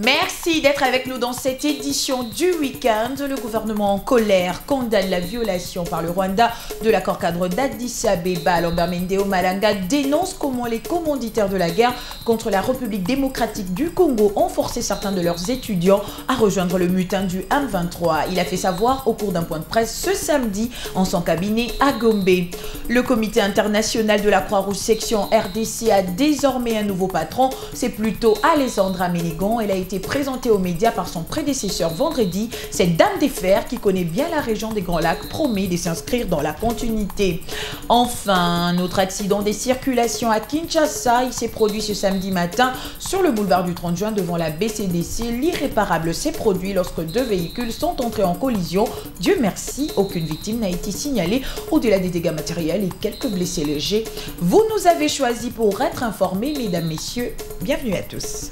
Merci d'être avec nous dans cette édition du week-end. Le gouvernement en colère condamne la violation par le Rwanda de l'accord cadre d'Addis Abeba. Lambert Mende Omalanga dénonce comment les commanditaires de la guerre contre la République démocratique du Congo ont forcé certains de leurs étudiants à rejoindre le mutin du M23. Il a fait savoir au cours d'un point de presse ce samedi en son cabinet à Gombe. Le comité international de la Croix-Rouge section RDC a désormais un nouveau patron. C'est plutôt Alessandra Ménégon. Elle a été présentée aux médias par son prédécesseur vendredi. Cette dame des fers qui connaît bien la région des Grands Lacs promet de s'inscrire dans la continuité. Enfin, un autre accident des circulations à Kinshasa. Il s'est produit ce samedi matin sur le boulevard du 30 juin devant la BCDC. L'irréparable s'est produit lorsque deux véhicules sont entrés en collision. Dieu merci, aucune victime n'a été signalée au-delà des dégâts matériels et quelques blessés légers. Vous nous avez choisi pour être informés, mesdames, messieurs. Bienvenue à tous.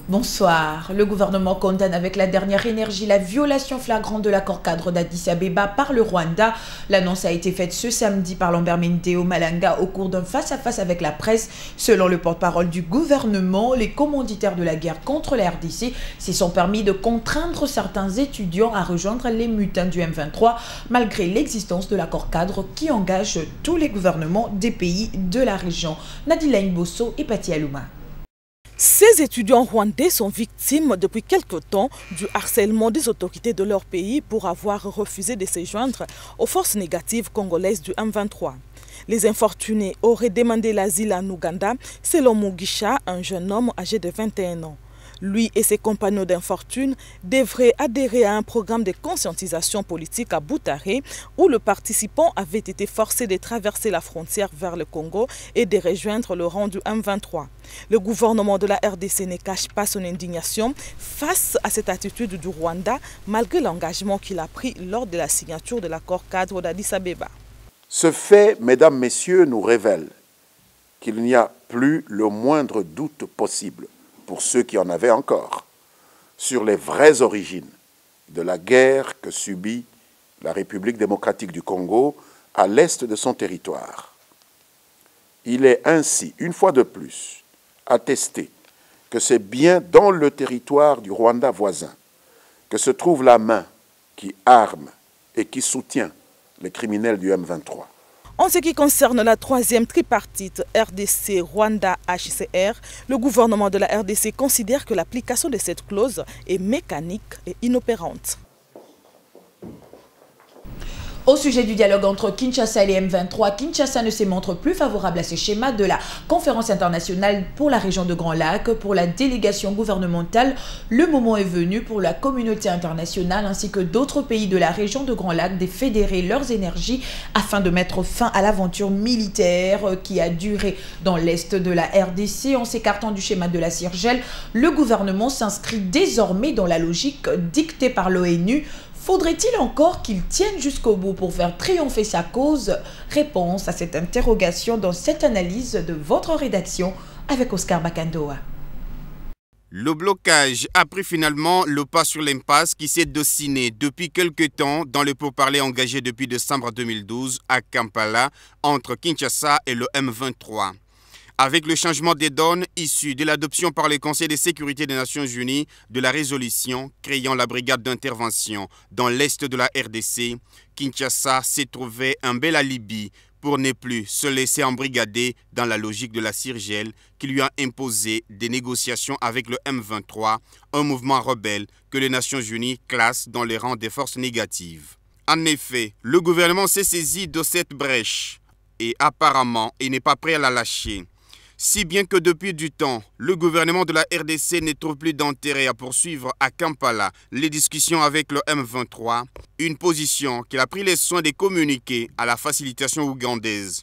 Bonsoir. Le gouvernement condamne avec la dernière énergie la violation flagrante de l'accord cadre d'Addis Abeba par le Rwanda. L'annonce a été faite ce samedi par Lambert Mende Omalanga au cours d'un face-à-face avec la presse. Selon le porte-parole du gouvernement, les commanditaires de la guerre contre la RDC se sont permis de contraindre certains étudiants à rejoindre les mutins du M23 malgré l'existence de l'accord cadre qui engage tous les gouvernements des pays de la région. Nadila Bosso et Pati Alouma. Ces étudiants rwandais sont victimes depuis quelque temps du harcèlement des autorités de leur pays pour avoir refusé de se joindre aux forces négatives congolaises du M23. Les infortunés auraient demandé l'asile en Ouganda, selon Mugisha, un jeune homme âgé de 21 ans. Lui et ses compagnons d'infortune devraient adhérer à un programme de conscientisation politique à Boutaré où le participant avait été forcé de traverser la frontière vers le Congo et de rejoindre le rang du M23. Le gouvernement de la RDC ne cache pas son indignation face à cette attitude du Rwanda malgré l'engagement qu'il a pris lors de la signature de l'accord cadre d'Addis Abeba. Ce fait, mesdames, messieurs, nous révèle qu'il n'y a plus le moindre doute possible pour ceux qui en avaient encore, sur les vraies origines de la guerre que subit la République démocratique du Congo à l'est de son territoire. Il est ainsi, une fois de plus, attesté que c'est bien dans le territoire du Rwanda voisin que se trouve la main qui arme et qui soutient les criminels du M23. En ce qui concerne la troisième tripartite RDC-Rwanda-HCR, le gouvernement de la RDC considère que l'application de cette clause est mécanique et inopérante. Au sujet du dialogue entre Kinshasa et les M23, Kinshasa ne se montre plus favorable à ce schéma de la conférence internationale pour la région de Grands Lacs. Pour la délégation gouvernementale, le moment est venu pour la communauté internationale ainsi que d'autres pays de la région de Grands Lacs de fédérer leurs énergies afin de mettre fin à l'aventure militaire qui a duré dans l'est de la RDC. En s'écartant du schéma de la CIRGEL, le gouvernement s'inscrit désormais dans la logique dictée par l'ONU. Faudrait-il encore qu'il tienne jusqu'au bout pour faire triompher sa cause? Réponse à cette interrogation dans cette analyse de votre rédaction avec Oscar Bakandoa. Le blocage a pris finalement le pas sur l'impasse qui s'est dessinée depuis quelque temps dans le pourparlers engagé depuis décembre 2012 à Kampala entre Kinshasa et le M23. Avec le changement des donnes issu de l'adoption par le Conseil de sécurité des Nations Unies de la résolution créant la brigade d'intervention dans l'est de la RDC, Kinshasa s'est trouvé un bel alibi pour ne plus se laisser embrigader dans la logique de la CIRGEL qui lui a imposé des négociations avec le M23, un mouvement rebelle que les Nations Unies classent dans les rangs des forces négatives. En effet, le gouvernement s'est saisi de cette brèche et apparemment il n'est pas prêt à la lâcher. Si bien que depuis du temps, le gouvernement de la RDC ne trouve plus d'intérêt à poursuivre à Kampala les discussions avec le M23, une position qu'il a pris les soins de communiquer à la facilitation ougandaise.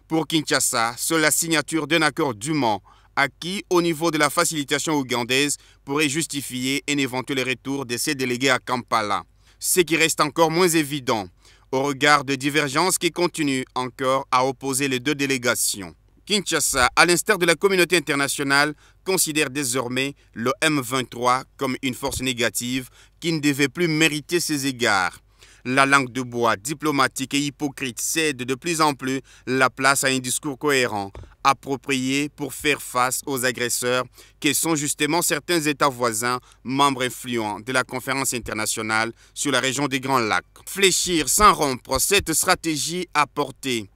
Pour Kinshasa, seule la signature d'un accord dûment acquis au niveau de la facilitation ougandaise pourrait justifier un éventuel retour de ces délégués à Kampala. Ce qui reste encore moins évident au regard de divergences qui continuent encore à opposer les deux délégations. Kinshasa, à l'instar de la communauté internationale, considère désormais le M23 comme une force négative qui ne devait plus mériter ses égards. La langue de bois diplomatique et hypocrite cède de plus en plus la place à un discours cohérent, approprié pour faire face aux agresseurs qui sont justement certains États voisins, membres influents de la conférence internationale sur la région des Grands Lacs. Fléchir sans rompre cette stratégie a porté.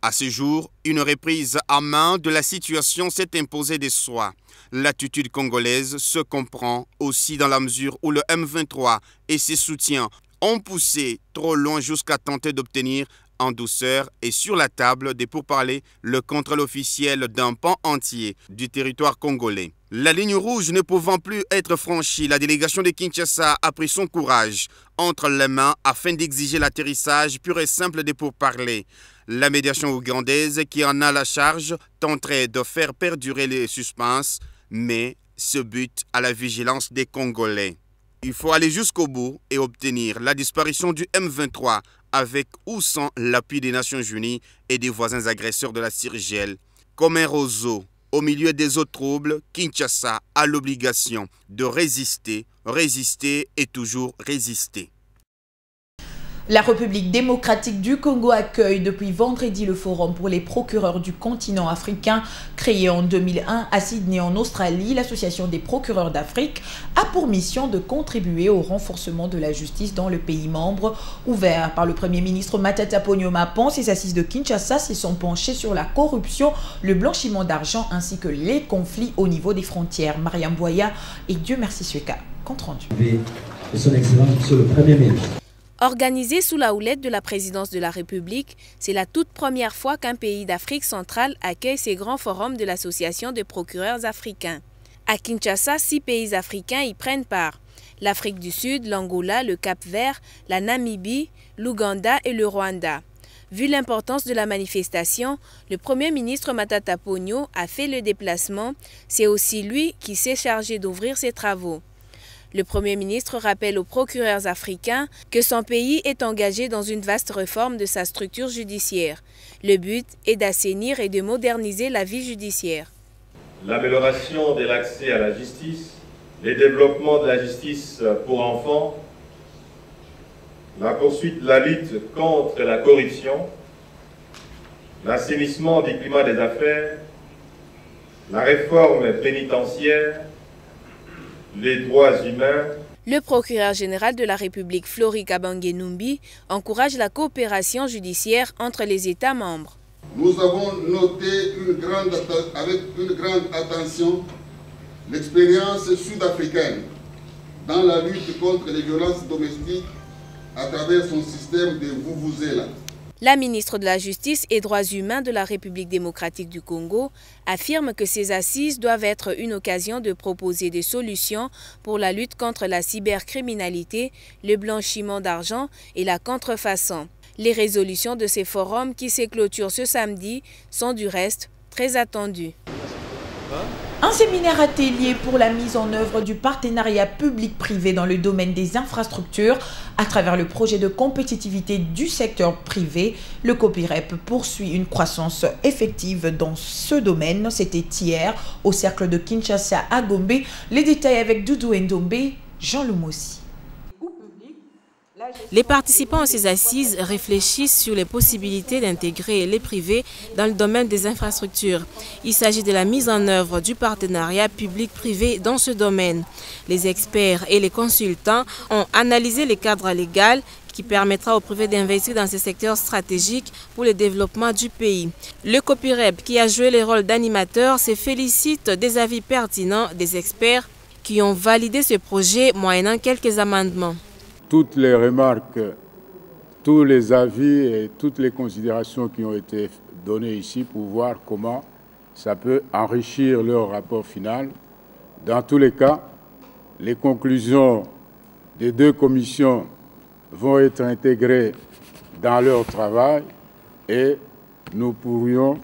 À ce jour, une reprise à main de la situation s'est imposée de soi. L'attitude congolaise se comprend aussi dans la mesure où le M23 et ses soutiens ont poussé trop loin jusqu'à tenter d'obtenir en douceur et sur la table des pourparlers le contrôle officiel d'un pan entier du territoire congolais. La ligne rouge ne pouvant plus être franchie, la délégation de Kinshasa a pris son courage entre les mains afin d'exiger l'atterrissage pur et simple des pourparlers. La médiation ougandaise qui en a la charge tenterait de faire perdurer les suspens, mais ce but à la vigilance des Congolais. Il faut aller jusqu'au bout et obtenir la disparition du M23 avec ou sans l'appui des Nations Unies et des voisins agresseurs de la CIRGL. Comme un roseau au milieu des eaux troubles, Kinshasa a l'obligation de résister, résister et toujours résister. La République démocratique du Congo accueille depuis vendredi le Forum pour les procureurs du continent africain. Créé en 2001 à Sydney en Australie, l'Association des procureurs d'Afrique a pour mission de contribuer au renforcement de la justice dans le pays membre. Ouvert par le Premier ministre Matata Ponyo Mapan, ces assises de Kinshasa se sont penchées sur la corruption, le blanchiment d'argent ainsi que les conflits au niveau des frontières. Mariam Boya et Dieu merci Sueka. Compte rendu. Son Excellence, Monsieur le Premier ministre. Organisé sous la houlette de la présidence de la République, c'est la toute première fois qu'un pays d'Afrique centrale accueille ces grands forums de l'Association des procureurs africains. À Kinshasa, 6 pays africains y prennent part. L'Afrique du Sud, l'Angola, le Cap-Vert, la Namibie, l'Ouganda et le Rwanda. Vu l'importance de la manifestation, le Premier ministre Matata Ponyo a fait le déplacement. C'est aussi lui qui s'est chargé d'ouvrir ces travaux. Le Premier ministre rappelle aux procureurs africains que son pays est engagé dans une vaste réforme de sa structure judiciaire. Le but est d'assainir et de moderniser la vie judiciaire. L'amélioration de l'accès à la justice, le développement de la justice pour enfants, la poursuite de la lutte contre la corruption, l'assainissement du climat des affaires, la réforme pénitentiaire, les droits humains. Le procureur général de la République, Flori Kabange Numbi, encourage la coopération judiciaire entre les États membres. Nous avons noté avec une grande attention l'expérience sud-africaine dans la lutte contre les violences domestiques à travers son système de Vuvuzela. La ministre de la Justice et Droits humains de la République démocratique du Congo affirme que ces assises doivent être une occasion de proposer des solutions pour la lutte contre la cybercriminalité, le blanchiment d'argent et la contrefaçon. Les résolutions de ces forums qui s'éclôturent ce samedi sont du reste très attendues. Un séminaire atelier pour la mise en œuvre du partenariat public-privé dans le domaine des infrastructures à travers le projet de compétitivité du secteur privé. Le COPIREP poursuit une croissance effective dans ce domaine. C'était hier au cercle de Kinshasa à Gombe. Les détails avec Doudou Ndombe, Jean Lumossi. Les participants à ces assises réfléchissent sur les possibilités d'intégrer les privés dans le domaine des infrastructures. Il s'agit de la mise en œuvre du partenariat public-privé dans ce domaine. Les experts et les consultants ont analysé les cadres légaux qui permettra aux privés d'investir dans ces secteurs stratégiques pour le développement du pays. Le COPIREP, qui a joué le rôle d'animateur, se félicite des avis pertinents des experts qui ont validé ce projet moyennant quelques amendements. Toutes les remarques, tous les avis et toutes les considérations qui ont été données ici pour voir comment ça peut enrichir leur rapport final. Dans tous les cas, les conclusions des 2 commissions vont être intégrées dans leur travail et nous pourrions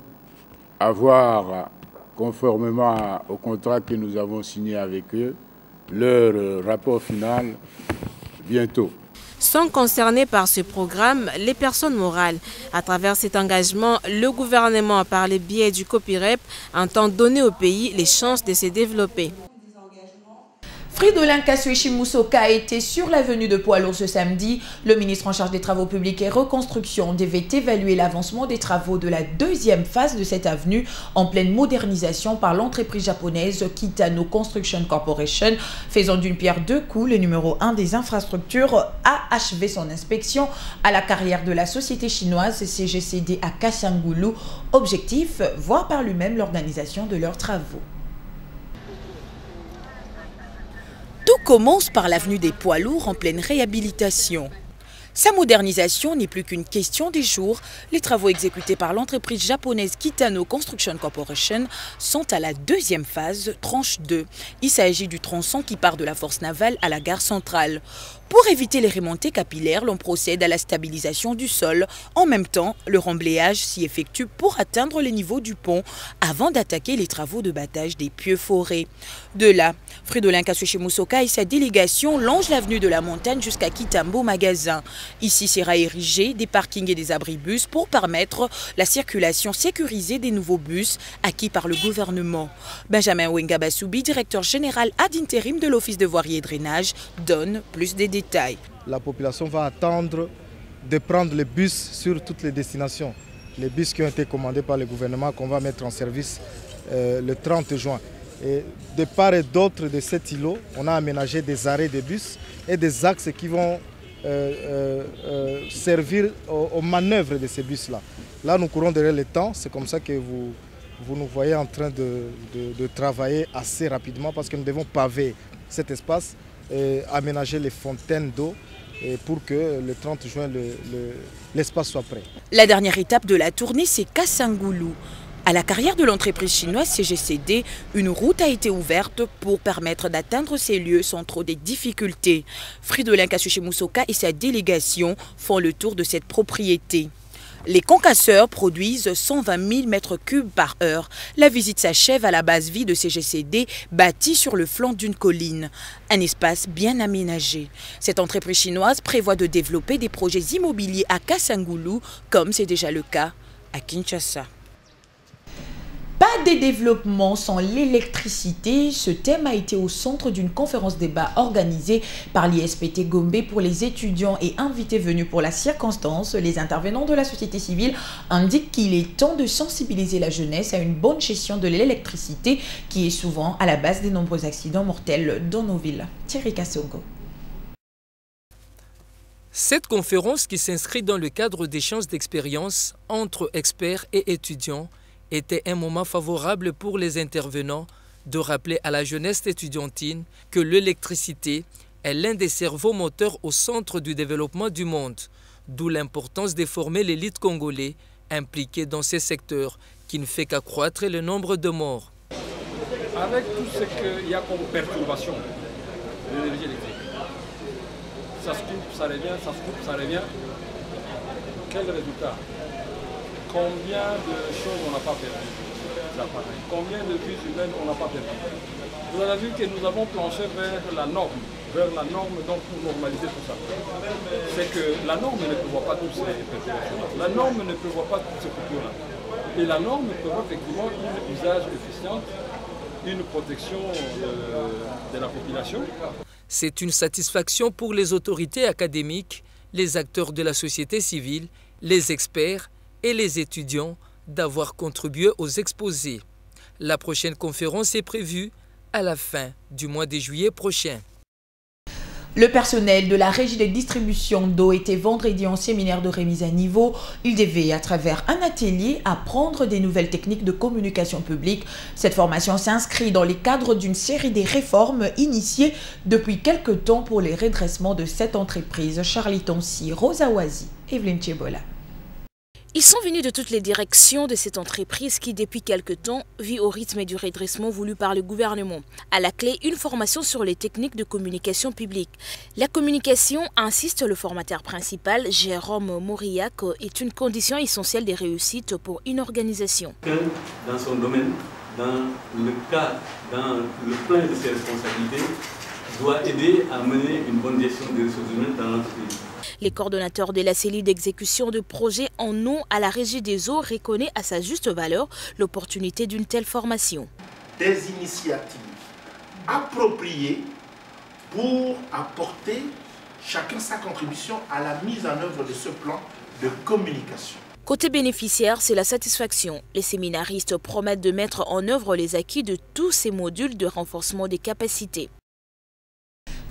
avoir, conformément au contrat que nous avons signé avec eux, leur rapport final bientôt. Sont concernés par ce programme les personnes morales. À travers cet engagement, le gouvernement, par le biais du COPIREP, entend donner au pays les chances de se développer. Fridolin Kaswechi Moussoka était sur l'avenue de Poids-Lourds ce samedi. Le ministre en charge des Travaux publics et reconstruction devait évaluer l'avancement des travaux de la deuxième phase de cette avenue en pleine modernisation par l'entreprise japonaise Kitano Construction Corporation. Faisant d'une pierre deux coups, le numéro 1 des infrastructures a achevé son inspection à la carrière de la société chinoise CGCD à Kasangoulou. Objectif, voir par lui-même l'organisation de leurs travaux. Tout commence par l'avenue des Poids Lourds en pleine réhabilitation. Sa modernisation n'est plus qu'une question des jours. Les travaux exécutés par l'entreprise japonaise Kitano Construction Corporation sont à la deuxième phase, tranche 2. Il s'agit du tronçon qui part de la force navale à la gare centrale. Pour éviter les remontées capillaires, l'on procède à la stabilisation du sol. En même temps, le remblayage s'y effectue pour atteindre les niveaux du pont avant d'attaquer les travaux de battage des pieux forés. De là, Fridolin Kaswechi Moussoka et sa délégation longent l'avenue de la Montagne jusqu'à Kitambo Magasin. Ici sera érigé des parkings et des abribus pour permettre la circulation sécurisée des nouveaux bus acquis par le gouvernement. Benjamin Wengabasoubi, directeur général ad intérim de l'Office de voirie et drainage, donne plus de détails. La population va attendre de prendre les bus sur toutes les destinations. Les bus qui ont été commandés par le gouvernement qu'on va mettre en service le 30 juin. Et de part et d'autre de cet îlot, on a aménagé des arrêts de bus et des axes qui vont servir aux manœuvres de ces bus-là. Là, nous courons derrière le temps, c'est comme ça que vous nous voyez en train de travailler assez rapidement parce que nous devons paver cet espace et aménager les fontaines d'eau pour que le 30 juin, l'espace soit prêt. La dernière étape de la tournée, c'est Kasangoulou. À la carrière de l'entreprise chinoise CGCD, une route a été ouverte pour permettre d'atteindre ces lieux sans trop de difficultés. Fridolin Kaswechi Moussoka et sa délégation font le tour de cette propriété. Les concasseurs produisent 120 000 mètres cubes par heure. La visite s'achève à la base vie de CGCD, bâtie sur le flanc d'une colline. Un espace bien aménagé. Cette entreprise chinoise prévoit de développer des projets immobiliers à Kasangoulou, comme c'est déjà le cas à Kinshasa. Pas de développement sans l'électricité. Ce thème a été au centre d'une conférence débat organisée par l'ISPT Gombe pour les étudiants et invités venus pour la circonstance. Les intervenants de la société civile indiquent qu'il est temps de sensibiliser la jeunesse à une bonne gestion de l'électricité qui est souvent à la base des nombreux accidents mortels dans nos villes. Thierry Kassongo. Cette conférence, qui s'inscrit dans le cadre d'échanges d'expériences entre experts et étudiants, était un moment favorable pour les intervenants de rappeler à la jeunesse étudiantine que l'électricité est l'un des cerveaux moteurs au centre du développement du monde, d'où l'importance de former l'élite congolais impliquée dans ces secteurs qui ne fait qu'accroître le nombre de morts. Avec tout ce qu'il y a comme perturbation de l'énergie électrique, ça se coupe, ça revient, ça se coupe, ça revient, quel résultat? Combien de choses on n'a pas perdu? Combien de vies humaines on n'a pas perdu? Vous avez vu que nous avons planché vers la norme donc pour normaliser tout ça. C'est que la norme ne prévoit pas toutes ces perturbations-là. La norme ne prévoit pas toutes ces coupures-là. Et la norme prévoit effectivement un usage efficient, une protection de la population. C'est une satisfaction pour les autorités académiques, les acteurs de la société civile, les experts et les étudiants d'avoir contribué aux exposés. La prochaine conférence est prévue à la fin du mois de juillet prochain. Le personnel de la régie de distribution d'eau était vendredi en séminaire de remise à niveau. Il devait, à travers un atelier, apprendre des nouvelles techniques de communication publique. Cette formation s'inscrit dans les cadres d'une série de réformes initiées depuis quelques temps pour les redressements de cette entreprise. Charlie Tonsi, Rosa Wazi, Evelyne Tchebola. Ils sont venus de toutes les directions de cette entreprise qui, depuis quelque temps, vit au rythme du redressement voulu par le gouvernement. À la clé, une formation sur les techniques de communication publique. La communication, insiste le formateur principal, Jérôme Mauriac, est une condition essentielle de réussite pour une organisation. Dans son domaine, dans le plan de ses responsabilités, doit aider à mener une bonne gestion des ressources humaines dans l'entreprise. Les coordonnateurs de la cellule d'exécution de projets en nom à la Régie des eaux reconnaissent à sa juste valeur l'opportunité d'une telle formation. Des initiatives appropriées pour apporter chacun sa contribution à la mise en œuvre de ce plan de communication. Côté bénéficiaire, c'est la satisfaction. Les séminaristes promettent de mettre en œuvre les acquis de tous ces modules de renforcement des capacités.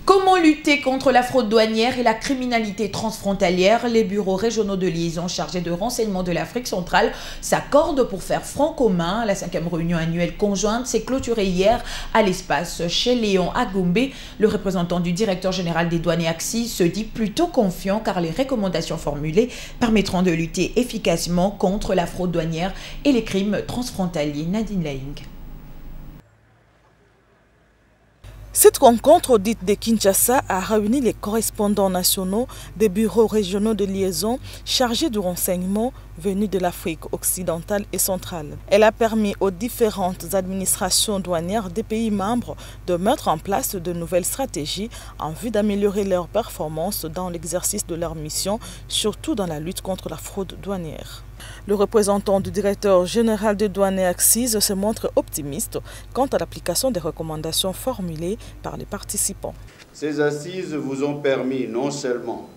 Comment lutter contre la fraude douanière et la criminalité transfrontalière? Les bureaux régionaux de liaison chargés de renseignement de l'Afrique centrale s'accordent pour faire front commun. La 5e réunion annuelle conjointe s'est clôturée hier à l'espace chez Léon Agoumbé. Le représentant du directeur général des douanes et Axis se dit plutôt confiant car les recommandations formulées permettront de lutter efficacement contre la fraude douanière et les crimes transfrontaliers. Nadine Laing. Cette rencontre dite de Kinshasa a réuni les correspondants nationaux des bureaux régionaux de liaison chargés du renseignement venus de l'Afrique occidentale et centrale. Elle a permis aux différentes administrations douanières des pays membres de mettre en place de nouvelles stratégies en vue d'améliorer leurs performances dans l'exercice de leur mission, surtout dans la lutte contre la fraude douanière. Le représentant du directeur général des douanes et Axis se montre optimiste quant à l'application des recommandations formulées par les participants. Ces assises vous ont permis non seulement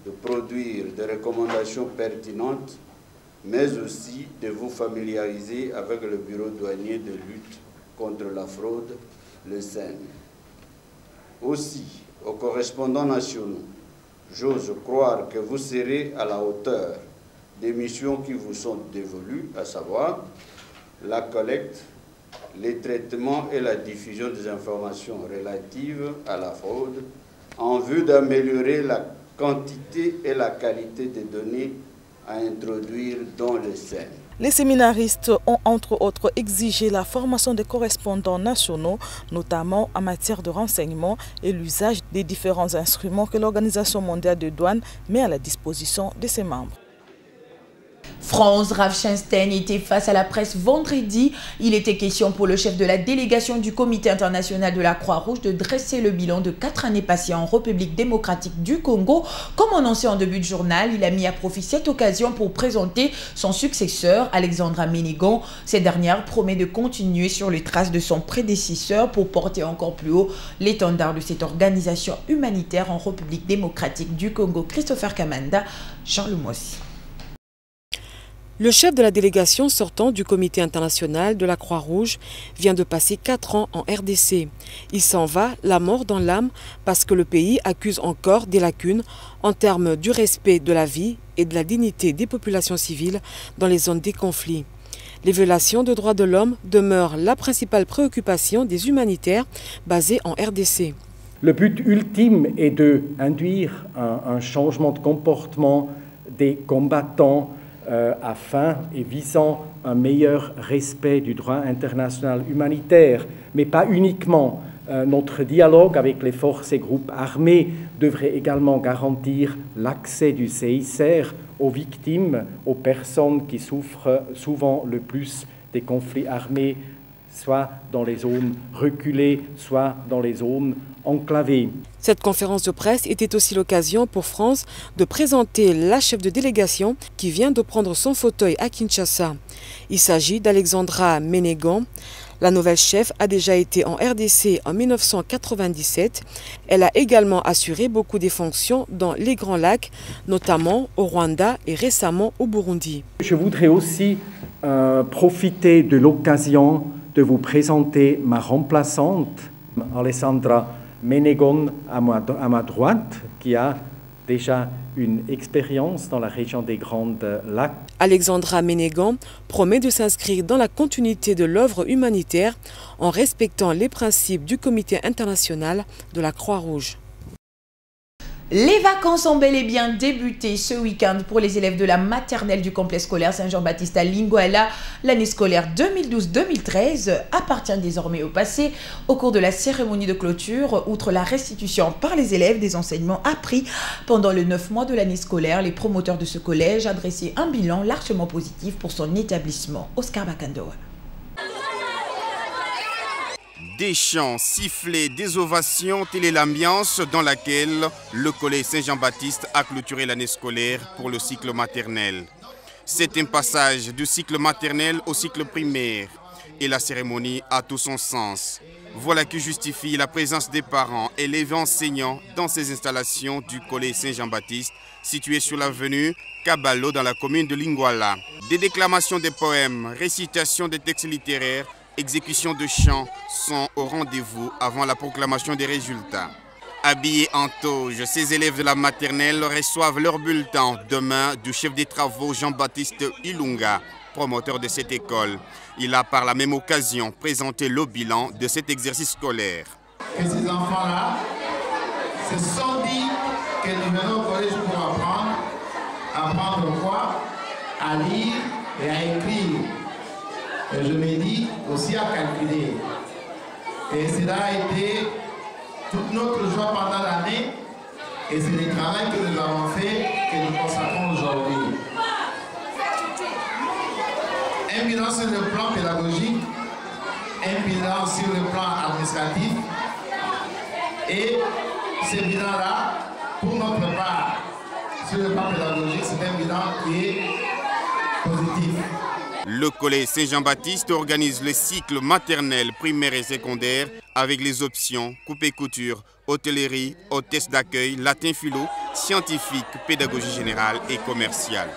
de produire des recommandations pertinentes, mais aussi de vous familiariser avec le Bureau douanier de lutte contre la fraude, le SEN. Aussi, aux correspondants nationaux, j'ose croire que vous serez à la hauteur des missions qui vous sont dévolues, à savoir la collecte, les traitements et la diffusion des informations relatives à la fraude en vue d'améliorer la quantité et la qualité des données à introduire dans le SEN. Les séminaristes ont entre autres exigé la formation des correspondants nationaux, notamment en matière de renseignement et l'usage des différents instruments que l'Organisation mondiale de douane met à la disposition de ses membres. Franz Ravchenstein était face à la presse vendredi. Il était question pour le chef de la délégation du Comité international de la Croix-Rouge de dresser le bilan de 4 années passées en République démocratique du Congo. Comme annoncé en début de journal, il a mis à profit cette occasion pour présenter son successeur, Alexandra Ménégon. Cette dernière promet de continuer sur les traces de son prédécesseur pour porter encore plus haut l'étendard de cette organisation humanitaire en République démocratique du Congo. Christopher Kamanda, Jean Lemossi. Le chef de la délégation sortant du Comité international de la Croix-Rouge vient de passer 4 ans en RDC. Il s'en va, la mort dans l'âme, parce que le pays accuse encore des lacunes en termes du respect de la vie et de la dignité des populations civiles dans les zones des conflits. Les violations de droits de l'homme demeurent la principale préoccupation des humanitaires basés en RDC. Le but ultime est d'induire un changement de comportement des combattants afin et visant un meilleur respect du droit international humanitaire, mais pas uniquement. Notre dialogue avec les forces et groupes armés devrait également garantir l'accès du CICR aux victimes, aux personnes qui souffrent souvent le plus des conflits armés, soit dans les zones reculées, soit dans les zones enclavées. Cette conférence de presse était aussi l'occasion pour France de présenter la chef de délégation qui vient de prendre son fauteuil à Kinshasa. Il s'agit d'Alexandra Ménégon. La nouvelle chef a déjà été en RDC en 1997. Elle a également assuré beaucoup des fonctions dans les Grands Lacs, notamment au Rwanda et récemment au Burundi. Je voudrais aussi profiter de l'occasion de vous présenter ma remplaçante, Alexandra Ménégon à ma droite, qui a déjà une expérience dans la région des Grands Lacs. Alexandra Ménégon promet de s'inscrire dans la continuité de l'œuvre humanitaire en respectant les principes du Comité international de la Croix-Rouge. Les vacances ont bel et bien débuté ce week-end pour les élèves de la maternelle du complexe scolaire Saint-Jean-Baptiste à Linguala. L'année scolaire 2012-2013 appartient désormais au passé. Au cours de la cérémonie de clôture, outre la restitution par les élèves des enseignements appris pendant les 9 mois de l'année scolaire, les promoteurs de ce collège adressaient un bilan largement positif pour son établissement. Oscar Bakandoa. Des chants, sifflets, des ovations, telle est l'ambiance dans laquelle le collège Saint-Jean-Baptiste a clôturé l'année scolaire pour le cycle maternel. C'est un passage du cycle maternel au cycle primaire. et la cérémonie a tout son sens. Voilà qui justifie la présence des parents, élèves et enseignants dans ces installations du collège Saint-Jean-Baptiste, situé sur l'avenue Kabalo dans la commune de Lingwala. Des déclamations des poèmes, récitations des textes littéraires, exécutions de chants sont au rendez-vous avant la proclamation des résultats. Habillés en toge, ces élèves de la maternelle reçoivent leur bulletin demain du chef des travaux Jean-Baptiste Ilunga, promoteur de cette école. Il a par la même occasion présenté le bilan de cet exercice scolaire. Que ces enfants-là se sont dit que nous venons au collège pour apprendre. Apprendre quoi? À lire et à écrire. Et je me dis aussi à calculer. Et cela a été toute notre joie pendant l'année. Et c'est le travail que nous avons fait que nous consacrons aujourd'hui. Un bilan sur le plan pédagogique, un bilan sur le plan administratif. Et ce bilan-là, pour notre part, sur le plan pédagogique, c'est un bilan qui est positif. Le collège Saint-Jean-Baptiste organise le cycle maternel, primaire et secondaire avec les options coupe et couture, hôtellerie, hôtesse d'accueil, latin philo, scientifique, pédagogie générale et commerciale.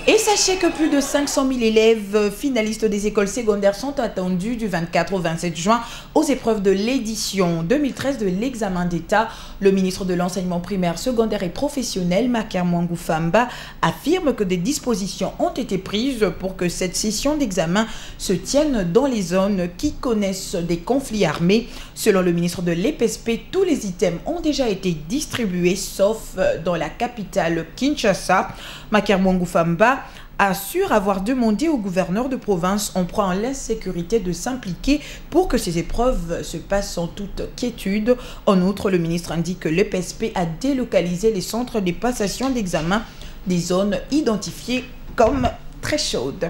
Et sachez que plus de 500 000 élèves finalistes des écoles secondaires sont attendus du 24 au 27 juin aux épreuves de l'édition 2013 de l'examen d'État. Le ministre de l'Enseignement primaire, secondaire et professionnel, Maker Mwangou Famba, affirme que des dispositions ont été prises pour que cette session d'examen se tienne dans les zones qui connaissent des conflits armés. Selon le ministre de l'EPSP, tous les items ont déjà été distribués, sauf dans la capitale Kinshasa. Maker Mwangou Famba assure avoir demandé au gouverneur de province en proie à l'insécurité de s'impliquer pour que ces épreuves se passent en toute quiétude. En outre, le ministre indique que l'EPSP a délocalisé les centres de passation d'examen des zones identifiées comme très chaudes.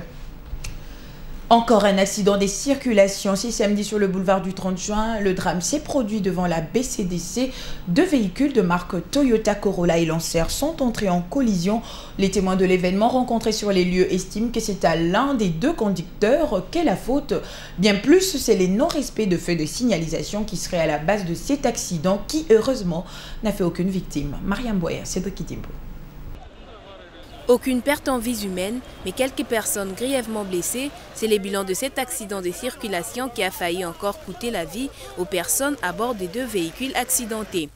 Encore un accident des circulations. Ce samedi sur le boulevard du 30 juin, le drame s'est produit devant la BCDC. Deux véhicules de marque Toyota Corolla et Lancer sont entrés en collision. Les témoins de l'événement rencontrés sur les lieux estiment que c'est à l'un des deux conducteurs qu'est la faute. Bien plus, c'est les non-respects de feux de signalisation qui seraient à la base de cet accident qui, heureusement, n'a fait aucune victime. Mariam Boyer, Cédric Kitimbo. Aucune perte en vies humaines, mais quelques personnes grièvement blessées. C'est le bilan de cet accident de circulation qui a failli encore coûter la vie aux personnes à bord des deux véhicules accidentés.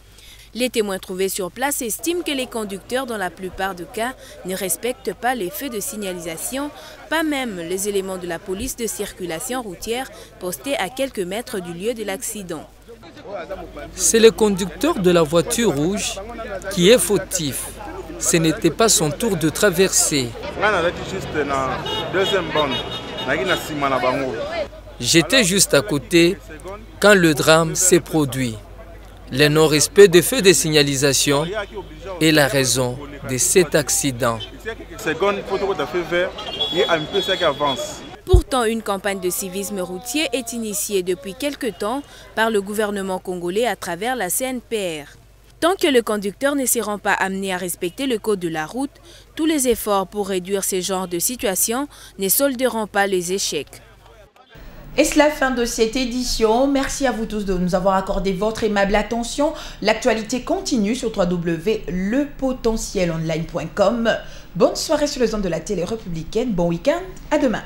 Les témoins trouvés sur place estiment que les conducteurs, dans la plupart des cas, ne respectent pas les feux de signalisation, pas même les éléments de la police de circulation routière postés à quelques mètres du lieu de l'accident. C'est le conducteur de la voiture rouge qui est fautif. Ce n'était pas son tour de traverser. J'étais juste à côté quand le drame s'est produit. Le non-respect des feux de signalisation est la raison de cet accident. Pourtant, une campagne de civisme routier est initiée depuis quelque temps par le gouvernement congolais à travers la CNPR. Tant que le conducteur ne sera pas amené à respecter le code de la route, tous les efforts pour réduire ce genre de situation ne solderont pas les échecs. Et c'est la fin de cette édition. Merci à vous tous de nous avoir accordé votre aimable attention. L'actualité continue sur www.lepotentielonline.com. Bonne soirée sur les ondes de la télé républicaine. Bon week-end. À demain.